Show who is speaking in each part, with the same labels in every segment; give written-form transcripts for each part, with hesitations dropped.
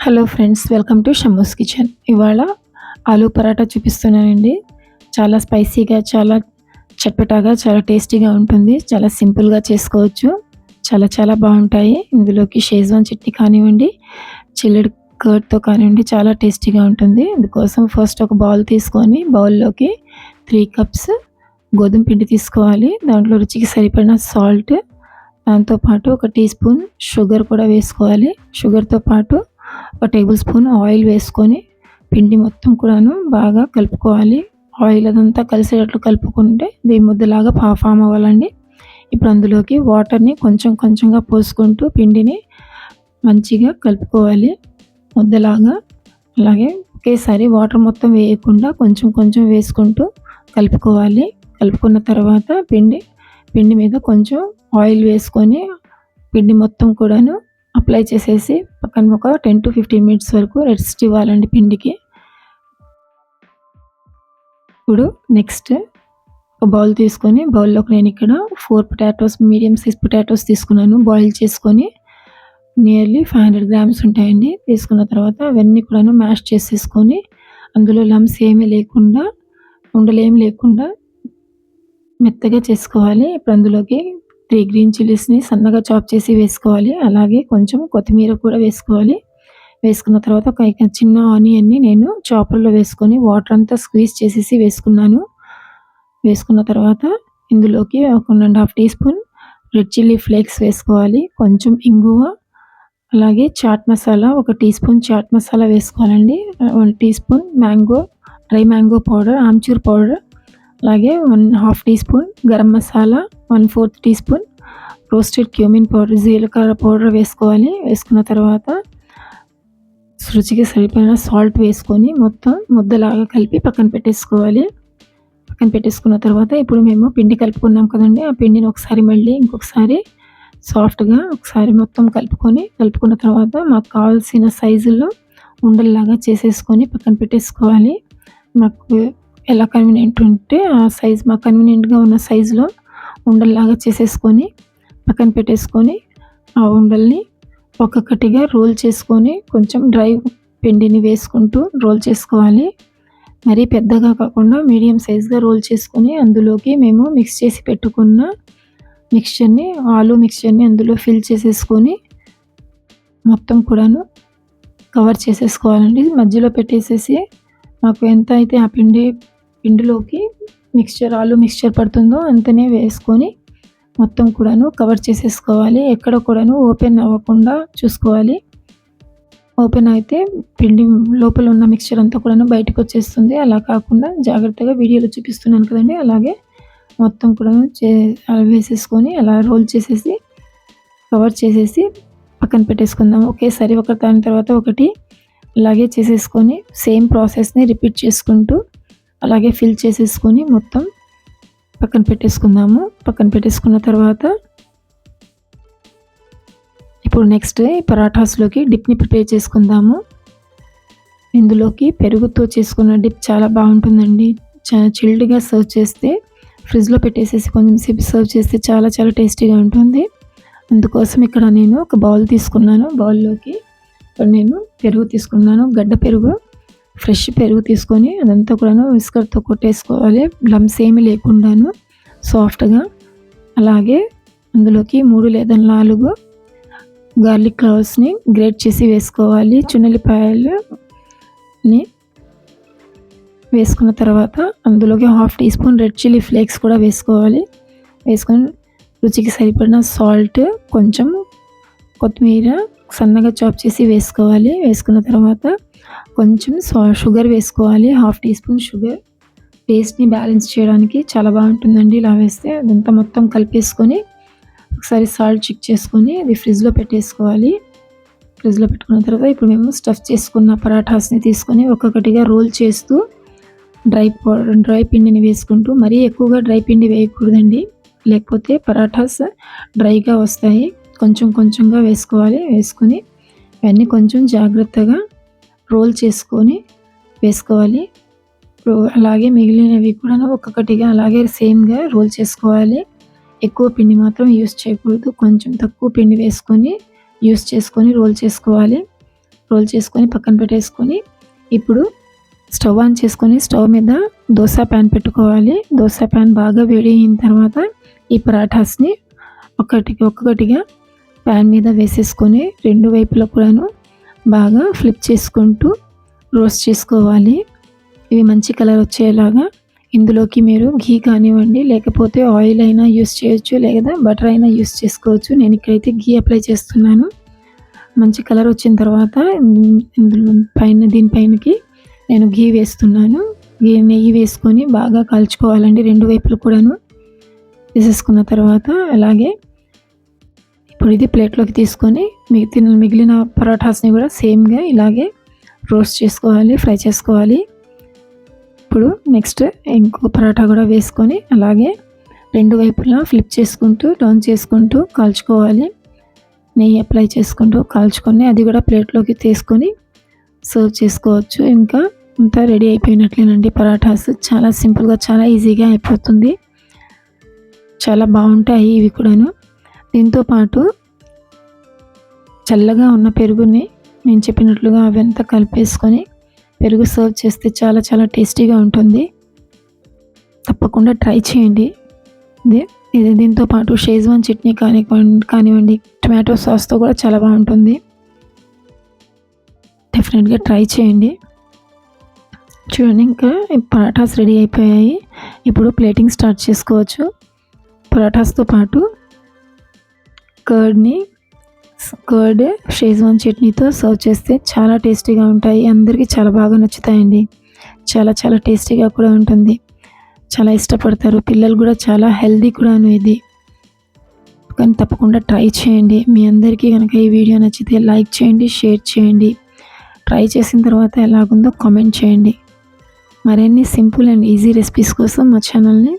Speaker 1: Hello friends, welcome to Shammu's kitchen. ఇవాళ ఆలూ పరాటా చూపిస్తున్నానండి. చాలా స్పైసీగా, చాలా చట్పటాగా, చాలా టేస్టీగా ఉంటుంది. చాలా సింపుల్‌గా చేసుకోవచ్చు. చాలా చాలా బావుంటాయి. ఇందులోకి షేజ్వాన్ చట్నీ కానివ్వండి, చిల్లిడ్ కర్డ్‌తో కానివ్వండి, చాలా టేస్టీగా ఉంటుంది. అందుకోసం ఫస్ట్ ఒక బౌల్ తీసుకొని బౌల్‌లోకి 3 కప్స్ గోధుమ పిండి తీసుకోవాలి. దాంట్లో రుచికి సరిపడిన సాల్ట్, దాంతో పాటు ఒక టీ స్పూన్ షుగర్ కూడా వేసుకోవాలి. షుగర్‌తో పాటు ఒక టేబుల్ స్పూన్ ఆయిల్ వేసుకొని పిండి మొత్తం కూడాను బాగా కలుపుకోవాలి. ఆయిల్ అదంతా కలిసేటట్లు కలుపుకుంటే ఇది ముద్దలాగా ఫామ్ అవ్వాలండి. ఇప్పుడు అందులోకి వాటర్‌ని కొంచెం కొంచెంగా పోసుకుంటూ పిండిని మంచిగా కలుపుకోవాలి ముద్దలాగా. అలాగే ఒకేసారి వాటర్ మొత్తం వేయకుండా కొంచెం కొంచెం వేసుకుంటూ కలుపుకోవాలి. కలుపుకున్న తర్వాత పిండి మీద కొంచెం ఆయిల్ వేసుకొని పిండి మొత్తం కూడాను అప్లై చేసేసి పక్కన ఒక 10-15 మినిట్స్ వరకు రెస్ట్ ఇవ్వాలండి పిండికి. ఇప్పుడు నెక్స్ట్ ఒక బౌల్ తీసుకొని బౌల్లోకి నేను ఇక్కడ 4 మీడియం సైజ్ పొటాటోస్ తీసుకున్నాను. బాయిల్ చేసుకొని నియర్లీ 500 గ్రామ్స్ ఉంటాయండి. తీసుకున్న తర్వాత అవన్నీ కూడాను మ్యాష్ చేసేసుకొని అందులో లంప్స్ ఏమీ లేకుండా, ఉండలేమి లేకుండా మెత్తగా చేసుకోవాలి. ఇప్పుడు అందులోకి 3 గ్రీన్ చిల్లీస్‌ని సన్నగా చాప్ చేసి వేసుకోవాలి. అలాగే కొంచెం కొత్తిమీర కూడా వేసుకోవాలి. వేసుకున్న తర్వాత ఒక చిన్న ఆనియన్‌ని నేను చాపర్‌లో వేసుకొని వాటర్ అంతా స్క్వీజ్ చేసేసి వేసుకున్నాను. వేసుకున్న తర్వాత ఇందులోకి ఒక 1 ½ teaspoon red chilli flakes వేసుకోవాలి. కొంచెం ఇంగువ, అలాగే చాట్ మసాలా, ఒక టీ స్పూన్ చాట్ మసాలా వేసుకోవాలండి. 1 teaspoon dry mango powder, amchur powder, అలాగే 1/2 teaspoon garam masala, 1/4 teaspoon roasted cumin powder, జీలకర్ర పౌడర్ వేసుకోవాలి. వేసుకున్న తర్వాత రుచికి సరిపడిన సాల్ట్ వేసుకొని మొత్తం ముద్దలాగా కలిపి పక్కన పెట్టేసుకోవాలి. పక్కన పెట్టేసుకున్న తర్వాత ఇప్పుడు మేము పిండి కలుపుకున్నాం కదండీ, ఆ పిండిని ఒకసారి మళ్ళీ ఇంకొకసారి సాఫ్ట్‌గా ఒకసారి మొత్తం కలుపుకున్న తర్వాత మాకు కావాల్సిన సైజుల్లో ఉండల్లాగా చేసేసుకొని పక్కన పెట్టేసుకోవాలి. మాకు ఎలా కన్వీనియంట్ ఉంటే ఆ సైజ్, మాకు కన్వీనియంట్‌గా ఉన్న సైజులో ఉండల్లాగా చేసేసుకొని పక్కన పెట్టేసుకొని ఆ ఉండల్ని ఒక్కొక్కటిగా రోల్ చేసుకొని కొంచెం డ్రై పిండిని వేసుకుంటూ రోల్ చేసుకోవాలి. మరీ పెద్దగా కాకుండా మీడియం సైజ్‌గా రోల్ చేసుకొని అందులోకి మేము మిక్స్ చేసి పెట్టుకున్న ఆలూ మిక్స్చర్‌ని అందులో ఫిల్ చేసేసుకొని మొత్తం కూడాను కవర్ చేసేసుకోవాలండి. మధ్యలో పెట్టేసేసి మాకు ఎంత అయితే ఆ పిండిలోకి ఆలూ మిక్స్చర్ పడుతుందో అంతనే వేసుకొని మొత్తం కూడాను కవర్ చేసేసుకోవాలి. ఎక్కడ కూడాను ఓపెన్ అవ్వకుండా చూసుకోవాలి. ఓపెన్ అయితే పిండి లోపల ఉన్న మిక్స్చర్ అంతా కూడాను బయటకు వచ్చేస్తుంది. అలా కాకుండా జాగ్రత్తగా వీడియోలో చూపిస్తున్నాను కదండీ, అలాగే మొత్తం కూడాను వేసేసుకొని అలా రోల్ చేసేసి కవర్ చేసేసి పక్కన పెట్టేసుకుందాం. ఒకేసారి ఒక దాని తర్వాత ఒకటి అలాగే చేసేసుకొని సేమ్ ప్రాసెస్‌ని రిపీట్ చేసుకుంటూ అలాగే ఫిల్ చేసేసుకొని మొత్తం పక్కన పెట్టేసుకుందాము. పక్కన పెట్టేసుకున్న తర్వాత ఇప్పుడు నెక్స్ట్ పరాఠాస్‌లోకి డిప్‌ని ప్రిపేర్ చేసుకుందాము. ఇందులోకి పెరుగుతో చేసుకున్న డిప్ చాలా బాగుంటుందండి. చిల్డ్‌గా సర్వ్ చేస్తే, ఫ్రిడ్జ్‌లో పెట్టేసేసి కొంచెం సేపు సర్వ్ చేస్తే చాలా చాలా టేస్టీగా ఉంటుంది. అందుకోసం ఇక్కడ నేను ఒక బౌల్ తీసుకున్నాను. బౌల్లోకి ఇక్కడ నేను పెరుగు తీసుకున్నాను. గడ్డ పెరుగు, ఫ్రెష్ పెరుగు తీసుకొని అదంతా కూడాను విస్కర్‌తో కొట్టేసుకోవాలి, లంప్స్ ఏమీ లేకుండాను సాఫ్ట్‌గా. అలాగే అందులోకి 3 లేదా 4 గార్లిక్ క్లవ్స్‌ని గ్రేట్ చేసి వేసుకోవాలి. చున్నుల్లిపాయలని వేసుకున్న తర్వాత అందులోకి 1/2 teaspoon red chilli flakes కూడా వేసుకోవాలి. వేసుకొని రుచికి సరిపడిన సాల్ట్, కొంచెం కొత్తిమీర సన్నగా చాప్ చేసి వేసుకోవాలి. వేసుకున్న తర్వాత కొంచెం షుగర్ వేసుకోవాలి. 1/2 టీ స్పూన్ షుగర్ టేస్ట్‌ని బ్యాలెన్స్ చేయడానికి చాలా బాగుంటుందండి ఇలా వేస్తే. అదంతా మొత్తం కలిపేసుకొని ఒకసారి సాల్ట్ చెక్ చేసుకొని అది ఫ్రిడ్జ్‌లో పెట్టేసుకోవాలి. ఫ్రిడ్జ్‌లో పెట్టుకున్న తర్వాత ఇప్పుడు మేము స్టఫ్ చేసుకున్న పరాఠాస్‌ని తీసుకొని ఒక్కొక్కటిగా రోల్ చేస్తూ డ్రై పిండిని వేసుకుంటూ, మరీ ఎక్కువగా డ్రై పిండి వేయకూడదండి, లేకపోతే పరాఠాస్ డ్రైగా వస్తాయి. కొంచెం కొంచెంగా వేసుకోవాలి. వేసుకొని ఇవన్నీ కొంచెం జాగ్రత్తగా రోల్ చేసుకొని వేసుకోవాలి. అలాగే మిగిలినవి కూడా ఒక్కొక్కటిగా అలాగే సేమ్‌గా రోల్ చేసుకోవాలి. ఎక్కువ పిండి మాత్రం యూస్ చేయకూడదు. కొంచెం తక్కువ పిండి వేసుకొని యూస్ చేసుకొని రోల్ చేసుకోవాలి. రోల్ చేసుకొని పక్కన పెట్టేసుకొని ఇప్పుడు స్టవ్ ఆన్ చేసుకొని స్టవ్ మీద దోశ ప్యాన్ పెట్టుకోవాలి. దోశ ప్యాన్ బాగా వేడి అయిన తర్వాత ఈ పరాఠాస్ని ఒక్కొక్కటిగా ప్యాన్ మీద వేసేసుకొని 2 వైపులా కూడాను బాగా ఫ్లిప్ చేసుకుంటూ రోస్ట్ చేసుకోవాలి. ఇవి మంచి కలర్ వచ్చేలాగా ఇందులోకి మీరు ఘీ కానివ్వండి, లేకపోతే ఆయిల్ అయినా యూస్ చేయొచ్చు, లేదా బటర్ అయినా యూస్ చేసుకోవచ్చు. నేను ఇక్కడైతే ఘీ అప్లై చేస్తున్నాను. మంచి కలర్ వచ్చిన తర్వాత ఇందులో దీనిపైనకి నేను ఘీ వేస్తున్నాను. నెయ్యి వేసుకొని బాగా కాల్చుకోవాలండి 2 వైపులు కూడాను. వేసేసుకున్న తర్వాత అలాగే ఇప్పుడు ఇది ప్లేట్లోకి తీసుకొని మిగిలిన పరాఠాస్ని కూడా సేమ్గా ఇలాగే రోస్ట్ చేసుకోవాలి, ఫ్రై చేసుకోవాలి. ఇప్పుడు నెక్స్ట్ ఇంకొక పరాఠా కూడా వేసుకొని అలాగే 2 వైపులా ఫ్లిప్ చేసుకుంటూ టర్న్ చేసుకుంటూ కాల్చుకోవాలి. నెయ్యి అప్లై చేసుకుంటూ కాల్చుకొని అది కూడా ప్లేట్లోకి తీసుకొని సర్వ్ చేసుకోవచ్చు. ఇంకా అంతా రెడీ అయిపోయినట్లేనండి పరాఠాస్. చాలా సింపుల్గా చాలా ఈజీగా అయిపోతుంది. చాలా బాగుంటాయి ఇవి కూడాను. దీంతోపాటు చల్లగా ఉన్న పెరుగుని నేను చెప్పినట్లుగా అవంతా కలిపేసుకొని పెరుగు సర్వ్ చేస్తే చాలా చాలా టేస్టీగా ఉంటుంది. తప్పకుండా ట్రై చేయండి. దీంతో పాటు షేజ్వాన్ చట్నీ కానివ్వండి, టొమాటో సాస్తో కూడా చాలా బాగుంటుంది. డెఫినెట్గా ట్రై చేయండి. చూడండి, ఇంకా పరాఠాస్ రెడీ అయిపోయాయి. ఇప్పుడు ప్లేటింగ్ స్టార్ట్ చేసుకోవచ్చు. పరాఠాస్తో పాటు కర్డ్ షేజ్వాన్ చట్నీతో సర్వ్ చేస్తే చాలా టేస్టీగా ఉంటాయి. అందరికీ చాలా బాగా నచ్చుతాయండి. చాలా చాలా టేస్టీగా కూడా ఉంటుంది. చాలా ఇష్టపడతారు పిల్లలు కూడా. చాలా హెల్దీ కూడాను ఇది. కానీ తప్పకుండా ట్రై చేయండి. మీ అందరికీ కనుక ఈ వీడియో నచ్చితే లైక్ చేయండి, షేర్ చేయండి. ట్రై చేసిన తర్వాత ఎలాగుందో కామెంట్ చేయండి. మరిన్ని సింపుల్ అండ్ ఈజీ రెసిపీస్ కోసం మా ఛానల్ని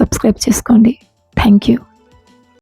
Speaker 1: సబ్స్క్రైబ్ చేసుకోండి. Thank you.